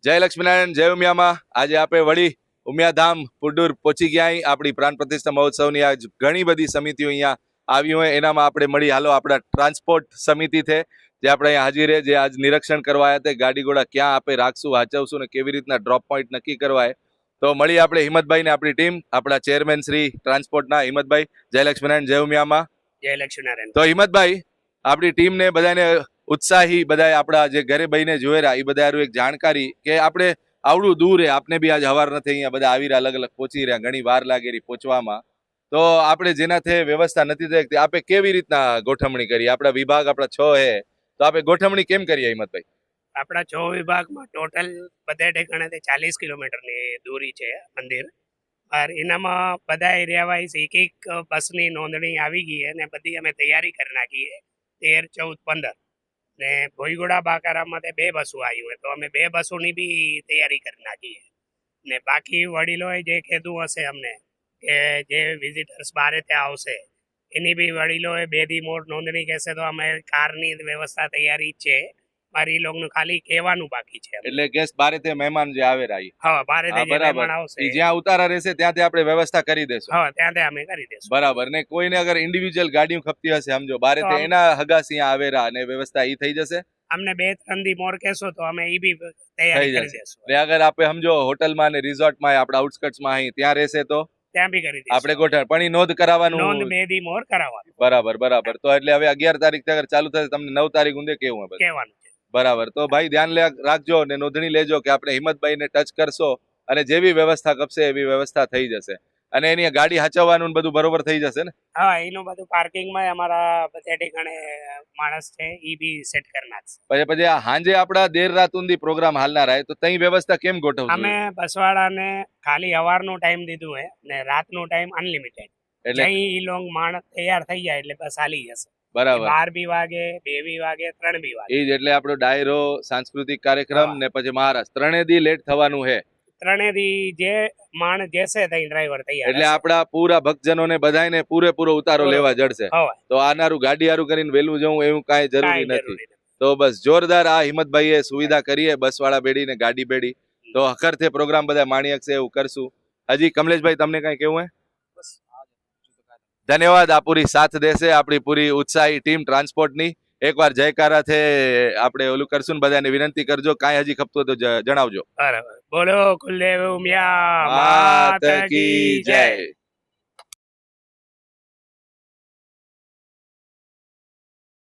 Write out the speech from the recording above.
જય લક્ષ્મીનારાયણ, જય ઉમિયામાં. આજે આપણે વળી ઉમિયાધામ પુડુર પહોંચી ગયા અહીં આપણી પ્રાણ પ્રતિષ્ઠા મહોત્સવની આજ ઘણી બધી સમિતિઓ અહીંયા આવી હોય એનામાં આપણે મળી હાલો આપણા ટ્રાન્સપોર્ટ સમિતિ છે જે આપણે અહીંયા હાજર છે, જે આજ નિરીક્ષણ કરવા આવ્યા હતા ગાડી ઘોડા ક્યાં આપણે રાખશું, વાંચવશું ને કેવી રીતના ડ્રોપ પોઈન્ટ નક્કી કરવાય. તો મળી આપણે હિંમતભાઈ ને આપણી ટીમ, આપણા ચેરમેન શ્રી ટ્રાન્સપોર્ટના હિંમતભાઈ. જય લક્ષ્મીનારાયણ, જય ઉમિયામાં. જય લક્ષ્મીનારાયણ. તો હિંમતભાઈ, આપણી ટીમને બધાને ઉત્સાહી બધા આપણા જે ઘરે બહીને જોયેલા એ બધા એક જાણકારી કે આપણે આવડું દૂર આપને બી આજ હવાર નથી અહીંયા બધા આવી રહ્યા, અલગ અલગ પહોંચી રહ્યા, ઘણી વાર લાગે રહી પહોંચવામાં. તો આપણે જેનાથી વ્યવસ્થા નથી થઈ આપણે કેવી રીતના ગોઠવણી કરી? આપણા વિભાગ આપણા 6 હે, તો આપણે ગોઠવણી કેમ કરીએ હિંમતભાઈ? આપણા 6 વિભાગમાં ટોટલ બધે ઠેકાણેથી 40 કિલોમીટરની દૂરી છે મંદિર. એનામાં બધા એરિયા વાઇઝ એક બસની નોંધણી આવી ગઈ અને બધી અમે તૈયારી કરી નાખી છે. 13, 14, 15 ને ભોઈગોડા બાકારામાં 2 બસો આવી હોય તો અમે 2 બસોની બી તૈયારી કરી નાખી છે. ને બાકી વડીલોએ જે કીધું હશે અમને કે જે વિઝિટર્સ બારે ત્યાં આવશે એની બી વડીલોએ 2 દી મોર નોંધણી કહેશે તો અમે કારની વ્યવસ્થા તૈયારી જ છે. મારી એ લોકોનું ખાલી કહેવાનું બાકી છે. એટલે ગેસ્ટ બારેથી મહેમાન જે આવે રાઈ, હા, બારેથી જે મહેમાન આવશે જ્યાં ઉતારા રહેશે ત્યાંથી આપણે વ્યવસ્થા કરી દેશું. હા, ત્યાંથી અમે કરી દેશું. બરાબર. ને કોઈને અગર ઇન્ડિવિજ્યુઅલ ગાડીઓ ખપતી હશે, સમજો બારેથી એના હગાસી અહીંયા આવેરા અને વ્યવસ્થા ઈ થઈ જશે. અમને 2-3 દી મોર કહેશો તો અમે ઈ બી તૈયારી કરી દેશું. એટલે અગર આપણે સમજો હોટલમાં ને રિસોર્ટમાં આપણા આઉટસ્કર્ટ્સમાં અહીં ત્યાં રહેશે તો ત્યાં બી કરી દેશું આપણે ગોઠવણ. પણ ઈ નોંધ કરાવવાનું, નોંધ 2 દી મોર કરાવવાનું. બરાબર. તો એટલે હવે 11 તારીખ અગર ચાલુ થશે, તમને 9 તારીખ ઊંધે કેવું હવે કહેવાનું છે. બરાબર. તો ભાઈ ધ્યાન રાખજો ને નોંધણી લેજો કે આપણે હિંમતભાઈને ટચ કરશો અને જેવી વ્યવસ્થા કપશે એવી વ્યવસ્થા થઈ જશે. અને એની ગાડી હાચવવાનું બધું બરોબર થઈ જશે ને? હા, એનું બધું પાર્કિંગમાં અમારા બધે ઠેકાણે માણસ છે ઈ બી સેટ કરી નાખશે. પછી હાંજે આપણા દેર રાત સુધી પ્રોગ્રામ હાલના રહે તો તઈ વ્યવસ્થા કેમ ગોઠવશું? અમે બસવાળાને ખાલી સવારનો ટાઈમ દીધું હે ને રાતનો ટાઈમ અનલિમિટેડ. એટલે ઈ લોંગ માણસ તૈયાર થઈ જાય એટલે બસ હાલી જશે. બરાબર. 12 બી વાગે, 2 બી વાગે, 3 બી વાગે. એ જ એટલે આપણો ડાયરો, સાંસ્કૃતિક કાર્યક્રમ ને પછી મહારાજ 3 દી લેટ થવાનું હે. 3 દી જે માણસ જશે તઈ ડ્રાઈવર તૈયાર. એટલે આપણા પૂરા ભક્તજનોને બધાને પૂરેપૂરો ઉતારો લેવા જડશે. તો આનારું ગાડી હારું કરીને વેલું જવું એવું કાંઈ જરૂરી નથી. તો બસ જોરદાર આ હિંમતભાઈએ સુવિધા કરીએ બસવાળા બેડી ને ગાડી બેડી. તો હખરથી પ્રોગ્રામ બધા માણી શકશે એવું કરશું. હજી કમલેશભાઈ તમને કઈ કેવું હે? ધન્યવાદ. આ પૂરી સાથ દેશે આપણી પૂરી ઉત્સાહી ટીમ ટ્રાન્સપોર્ટની. એકવાર જયકારાથી આપણે ઓલું કરશું ને બધાને વિનંતી કરજો, કાંઈ હજી ખપતું તો જણાવજો. બરાબર. બોલો કુલદેવ ઉમિયા માત કી જય.